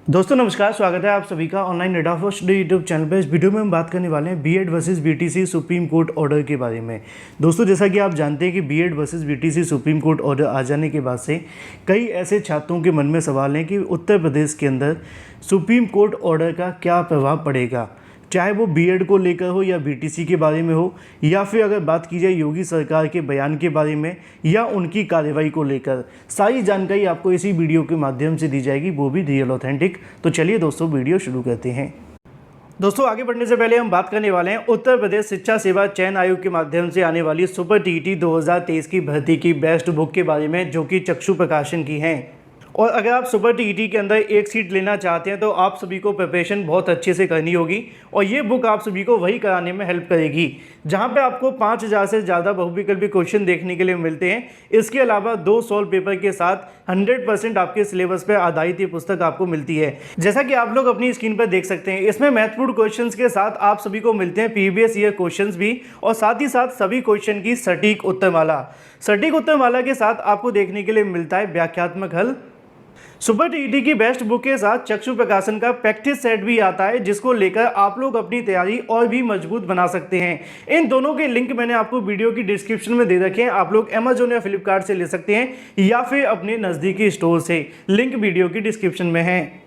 दोस्तों नमस्कार, स्वागत है आप सभी का online data first day YouTube channel पर। इस वीडियो में हम बात करने वाले हैं BEd versus BTC supreme court order के बारे में। दोस्तों जैसा कि आप जानते हैं कि BEd versus BTC supreme court order आ जाने के बाद से कई ऐसे छात्रों के मन में सवाल हैं कि उत्तर प्रदेश के अंदर सुप्रीम कोर्ट ऑर्डर का क्या प्रभाव पड़ेगा, चाहे वो बीएड को लेकर हो या बीटीसी के बारे में हो, या फिर अगर बात की जाए योगी सरकार के बयान के बारे में या उनकी कार्रवाई को लेकर। सारी जानकारी आपको इसी वीडियो के माध्यम से दी जाएगी, वो भी रियल ऑथेंटिक। तो चलिए दोस्तों वीडियो शुरू करते हैं। दोस्तों आगे बढ़ने से पहले हम बात करने वाले हैं उत्तर प्रदेश शिक्षा सेवा चयन आयोग के माध्यम से आने वाली सुपर टीईटी 2023 की भर्ती की बेस्ट बुक के बारे में, जो कि चक्षु प्रकाशन की है। और अगर आप सुपर टीईटी के अंदर एक सीट लेना चाहते हैं तो आप सभी को प्रिपरेशन बहुत अच्छे से करनी होगी, और ये बुक आप सभी को वही कराने में हेल्प करेगी जहां पे आपको 5000 से ज़्यादा बहुविकल्पी क्वेश्चन देखने के लिए मिलते हैं। इसके अलावा 2 सॉल्व पेपर के साथ 100% आपके सिलेबस पर आधारित ये पुस्तक आपको मिलती है। जैसा कि आप लोग अपनी स्क्रीन पर देख सकते हैं, इसमें महत्वपूर्ण क्वेश्चन के साथ आप सभी को मिलते हैं प्रीवियस ईयर क्वेश्चन भी, और साथ ही साथ सभी क्वेश्चन की सटीक उत्तरमाला। सटीक उत्तरमाला के साथ आपको देखने के लिए मिलता है व्याख्यात्मक हल। सुपर टीईटी की बेस्ट बुक के साथ चक्षु प्रकाशन का प्रैक्टिस सेट भी आता है, जिसको लेकर आप लोग अपनी तैयारी और भी मजबूत बना सकते हैं। इन दोनों के लिंक मैंने आपको वीडियो की डिस्क्रिप्शन में दे रखे हैं। आप लोग अमेजोन या फ्लिपकार्ट से ले सकते हैं या फिर अपने नज़दीकी स्टोर से, लिंक वीडियो की डिस्क्रिप्शन में है।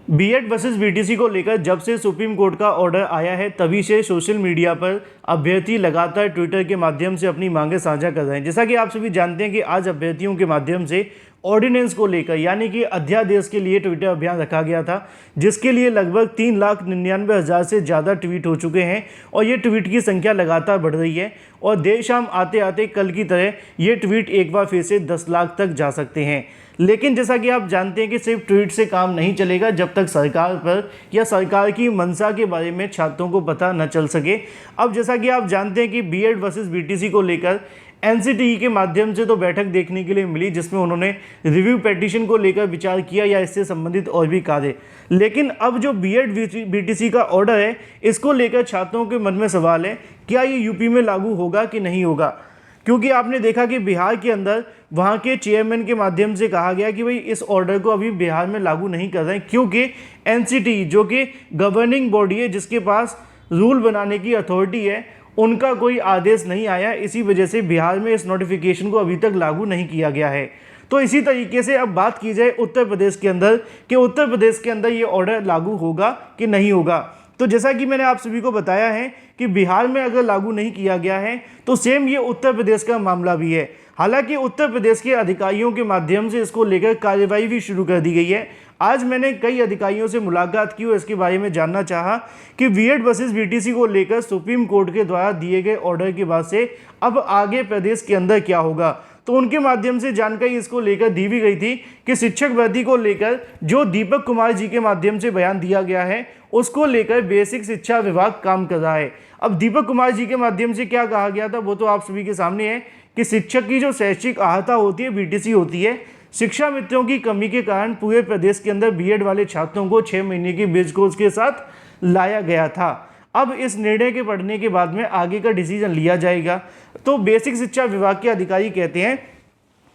बीएड वर्सेस बीटीसी को लेकर जब से सुप्रीम कोर्ट का ऑर्डर आया है, तभी से सोशल मीडिया पर अभ्यर्थी लगातार ट्विटर के माध्यम से अपनी मांगें साझा कर रहे हैं। जैसा कि आप सभी जानते हैं कि आज अभ्यर्थियों के माध्यम से ऑर्डिनेंस को लेकर यानी कि अध्यादेश के लिए ट्विटर अभियान रखा गया था, जिसके लिए लगभग 3,99,000 से ज़्यादा ट्वीट हो चुके हैं, और ये ट्वीट की संख्या लगातार बढ़ रही है। और देर शाम आते आते कल की तरह ये ट्वीट एक बार फिर से 10 लाख तक जा सकते हैं। लेकिन जैसा कि आप जानते हैं कि सिर्फ ट्वीट से काम नहीं चलेगा जब तक सरकार पर या सरकार की मंशा के बारे में छात्रों को पता न चल सके। अब जैसा कि आप जानते हैं कि बीएड वर्सेस बीटीसी को लेकर एनसीटीई के माध्यम से तो बैठक देखने के लिए मिली, जिसमें उन्होंने रिव्यू पिटीशन को लेकर विचार किया या इससे संबंधित और भी कार्य। लेकिन अब जो बीएड बीटीसी का ऑर्डर है, इसको लेकर छात्रों के मन में सवाल है, क्या ये यूपी में लागू होगा कि नहीं होगा। क्योंकि आपने देखा कि बिहार के अंदर वहाँ के चेयरमैन के माध्यम से कहा गया कि भाई इस ऑर्डर को अभी बिहार में लागू नहीं कर रहे हैं, क्योंकि एनसीटीई जो कि गवर्निंग बॉडी है, जिसके पास रूल बनाने की अथॉरिटी है, उनका कोई आदेश नहीं आया। इसी वजह से बिहार में इस नोटिफिकेशन को अभी तक लागू नहीं किया गया है। तो इसी तरीके से अब बात की जाए उत्तर प्रदेश के अंदर कि उत्तर प्रदेश के अंदर ये ऑर्डर लागू होगा कि नहीं होगा। तो जैसा कि मैंने आप सभी को बताया है कि बिहार में अगर लागू नहीं किया गया है तो सेम ये उत्तर प्रदेश का मामला भी है। हालांकि उत्तर प्रदेश के अधिकारियों के माध्यम से इसको लेकर कार्रवाई भी शुरू कर दी गई है। आज मैंने कई अधिकारियों से मुलाकात की और इसके बारे में जानना चाहा कि बीएड वर्सेस बीटीसी को लेकर सुप्रीम कोर्ट के द्वारा दिए गए ऑर्डर के बाद से अब आगे प्रदेश के अंदर क्या होगा। तो उनके माध्यम से जानकारी इसको लेकर दी भी गई थी कि शिक्षक भर्ती को लेकर जो दीपक कुमार जी के माध्यम से बयान दिया गया है, उसको लेकर बेसिक शिक्षा विभाग काम कर रहा है। अब दीपक कुमार जी के माध्यम से क्या कहा गया था वो तो आप सभी के सामने है कि शिक्षक की जो शैक्षिक अहर्ता होती है, बीटीसी होती है, शिक्षा मित्रों की कमी के कारण पूरे प्रदेश के अंदर बीएड वाले छात्रों को 6 महीने की ब्रिज कोर्स के साथ लाया गया था। अब इस निर्णय के पढ़ने के बाद में आगे का डिसीजन लिया जाएगा। तो बेसिक शिक्षा विभाग के अधिकारी कहते हैं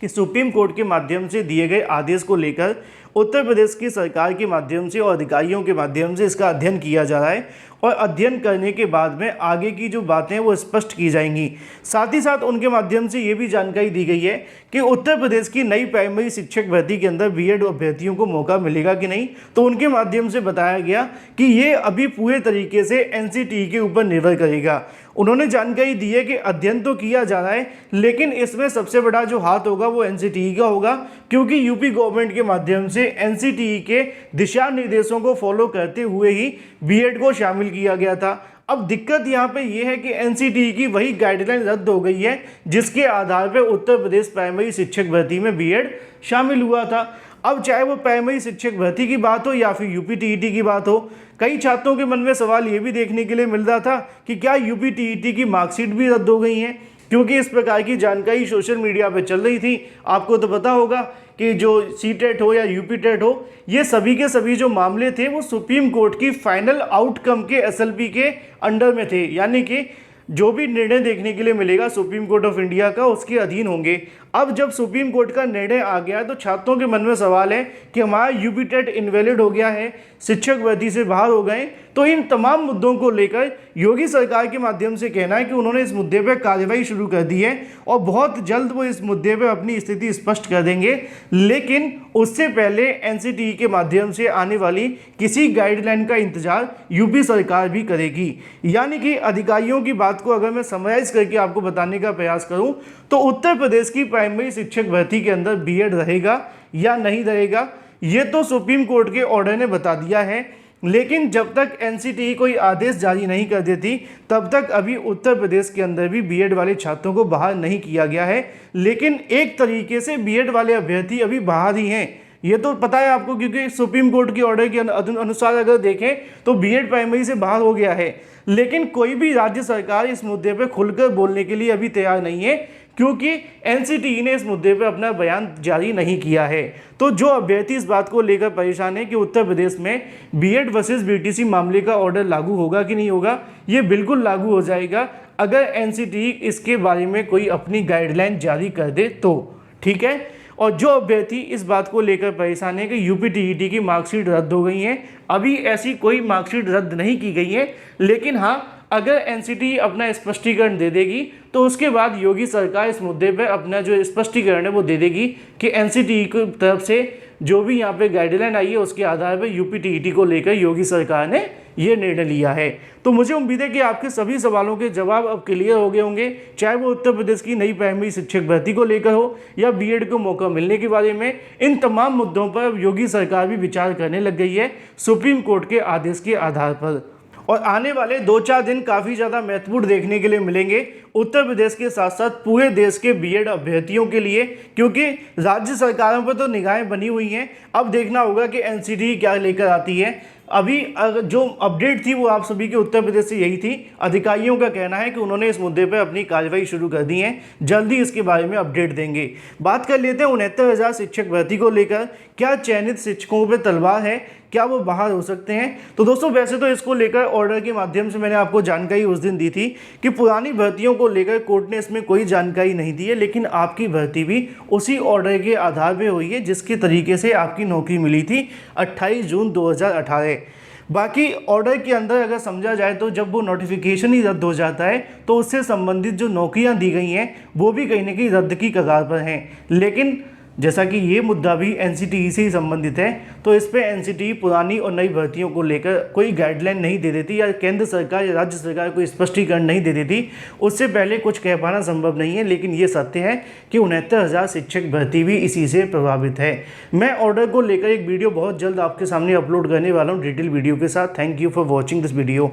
कि सुप्रीम कोर्ट के माध्यम से दिए गए आदेश को लेकर उत्तर प्रदेश की सरकार के माध्यम से और अधिकारियों के माध्यम से इसका अध्ययन किया जा रहा है, और अध्ययन करने के बाद में आगे की जो बातें वो स्पष्ट की जाएंगी। साथ ही साथ उनके माध्यम से ये भी जानकारी दी गई है कि उत्तर प्रदेश की नई प्राइमरी शिक्षक भर्ती के अंदर बीएड अभ्यर्थियों को मौका मिलेगा कि नहीं। तो उनके माध्यम से बताया गया कि ये अभी पूरे तरीके से एनसीटीई के ऊपर निर्भर करेगा। उन्होंने जानकारी दी है कि अध्ययन तो किया जा रहा है, लेकिन इसमें सबसे बड़ा जो हाथ होगा वो एनसीटीई का होगा, क्योंकि यूपी गवर्नमेंट के माध्यम से एनसीटीई के दिशा निर्देशों को फॉलो करते हुए ही बीएड को शामिल किया गया था। अब दिक्कत यहाँ पे ये है कि एनसीटीई की वही गाइडलाइन रद्द हो गई है, जिसके आधार पर उत्तर प्रदेश प्राइमरी शिक्षक भर्ती में बीएड शामिल हुआ था। अब चाहे वो प्राइमरी शिक्षक भर्ती की बात हो या फिर यूपी टीईटी की बात हो, कई छात्रों के मन में सवाल ये भी देखने के लिए मिल रहा था कि क्या यूपी टीईटी की मार्कशीट भी रद्द हो गई हैं, क्योंकि इस प्रकार की जानकारी सोशल मीडिया पर चल रही थी। आपको तो पता होगा कि जो सीटेट हो या यूपी टेट हो, ये सभी के सभी जो मामले थे वो सुप्रीम कोर्ट की फाइनल आउटकम के एसएलपी के अंडर में थे, यानी कि जो भी निर्णय देखने के लिए मिलेगा सुप्रीम कोर्ट ऑफ इंडिया का, उसके अधीन होंगे। अब जब सुप्रीम कोर्ट का निर्णय आ गया तो छात्रों के मन में सवाल है कि हमारा यूपी टेट इनवैलिड हो गया है, शिक्षक भर्ती से बाहर हो गए। तो इन तमाम मुद्दों को लेकर योगी सरकार के माध्यम से कहना है कि उन्होंने इस मुद्दे पर कार्रवाई शुरू कर दी है और बहुत जल्द वो इस मुद्दे पर अपनी स्थिति स्पष्ट कर देंगे। लेकिन उससे पहले एनसीटीई के माध्यम से आने वाली किसी गाइडलाइन का इंतजार यूपी सरकार भी करेगी। यानी कि अधिकारियों की बात को अगर मैं समराइज करके आपको बताने का प्रयास करूं तो उत्तर प्रदेश की प्राइमरी शिक्षक भर्ती के अंदर बीएड रहेगा या नहीं रहेगा, ये तो सुप्रीम कोर्ट के ऑर्डर ने बता दिया है। लेकिन जब तक एनसीटीई कोई आदेश जारी नहीं कर देती तब तक अभी उत्तर प्रदेश के अंदर भी बीएड वाले छात्रों को बाहर नहीं किया गया है। लेकिन एक तरीके से बीएड वाले अभ्यर्थी अभी बाहर ही हैं, ये तो पता है आपको, क्योंकि सुप्रीम कोर्ट के ऑर्डर के अनुसार अगर देखें तो बीएड प्राइमरी से बाहर हो गया है। लेकिन कोई भी राज्य सरकार इस मुद्दे पर खुलकर बोलने के लिए अभी तैयार नहीं है, क्योंकि एनसीटीई ने इस मुद्दे पर अपना बयान जारी नहीं किया है। तो जो अभ्यर्थी इस बात को लेकर परेशान है कि उत्तर प्रदेश में बीएड वर्सेस बीटीसी मामले का ऑर्डर लागू होगा कि नहीं होगा, ये बिल्कुल लागू हो जाएगा अगर एनसीटीई इसके बारे में कोई अपनी गाइडलाइन जारी कर दे तो, ठीक है। और जो अभ्यर्थी इस बात को लेकर परेशान है कि यूपी टीईटी की मार्कशीट रद्द हो गई है, अभी ऐसी कोई मार्कशीट रद्द नहीं की गई है। लेकिन हाँ, अगर एनसीटीई अपना स्पष्टीकरण दे देगी तो उसके बाद योगी सरकार इस मुद्दे पर अपना जो स्पष्टीकरण है वो दे देगी कि एनसीटीई की तरफ से जो भी यहाँ पे गाइडलाइन आई है उसके आधार पर यूपी टीईटी को लेकर योगी सरकार ने ये निर्णय लिया है। तो मुझे उम्मीद है कि आपके सभी सवालों के जवाब अब क्लियर हो गए होंगे, चाहे वो उत्तर प्रदेश की नई प्राइमरी शिक्षक भर्ती को लेकर हो या बीएड को मौका मिलने के बारे में। इन तमाम मुद्दों पर अब योगी सरकार भी विचार करने लग गई है सुप्रीम कोर्ट के आदेश के आधार पर। और आने वाले 2-4 दिन काफ़ी ज़्यादा महत्वपूर्ण देखने के लिए मिलेंगे उत्तर प्रदेश के साथ साथ पूरे देश के बीएड अभ्यर्थियों के लिए, क्योंकि राज्य सरकारों पर तो निगाहें बनी हुई हैं। अब देखना होगा कि एनसीटीई क्या लेकर आती है। अभी जो अपडेट थी वो आप सभी के उत्तर प्रदेश से यही थी। अधिकारियों का कहना है कि उन्होंने इस मुद्दे पर अपनी कार्रवाई शुरू कर दी है, जल्दी इसके बारे में अपडेट देंगे। बात कर लेते हैं 69,000 शिक्षक भर्ती को लेकर। क्या चयनित शिक्षकों पर तलवार है, क्या वो बाहर हो सकते हैं? तो दोस्तों वैसे तो इसको लेकर ऑर्डर के माध्यम से मैंने आपको जानकारी उस दिन दी थी कि पुरानी भर्तियों को लेकर कोर्ट ने इसमें कोई जानकारी नहीं दी है, लेकिन आपकी भर्ती भी उसी ऑर्डर के आधार पर हुई है जिसके तरीके से आपकी नौकरी मिली थी 28 जून 2018। बाकी ऑर्डर के अंदर अगर समझा जाए तो जब वो नोटिफिकेशन ही रद्द हो जाता है तो उससे संबंधित जो नौकरियां दी गई हैं वो भी कहीं ना कहीं रद्द की कगार पर हैं। लेकिन जैसा कि ये मुद्दा भी एनसीटीई से ही संबंधित है तो इस पर एनसीटीई पुरानी और नई भर्तियों को लेकर कोई गाइडलाइन नहीं दे देती या केंद्र सरकार या राज्य सरकार को स्पष्टीकरण नहीं दे देती, उससे पहले कुछ कह पाना संभव नहीं है। लेकिन ये सत्य है कि 69,000 शिक्षक भर्ती भी इसी से प्रभावित है। मैं ऑर्डर को लेकर एक वीडियो बहुत जल्द आपके सामने अपलोड करने वाला हूँ डिटेल वीडियो के साथ। Thank you for watching this video.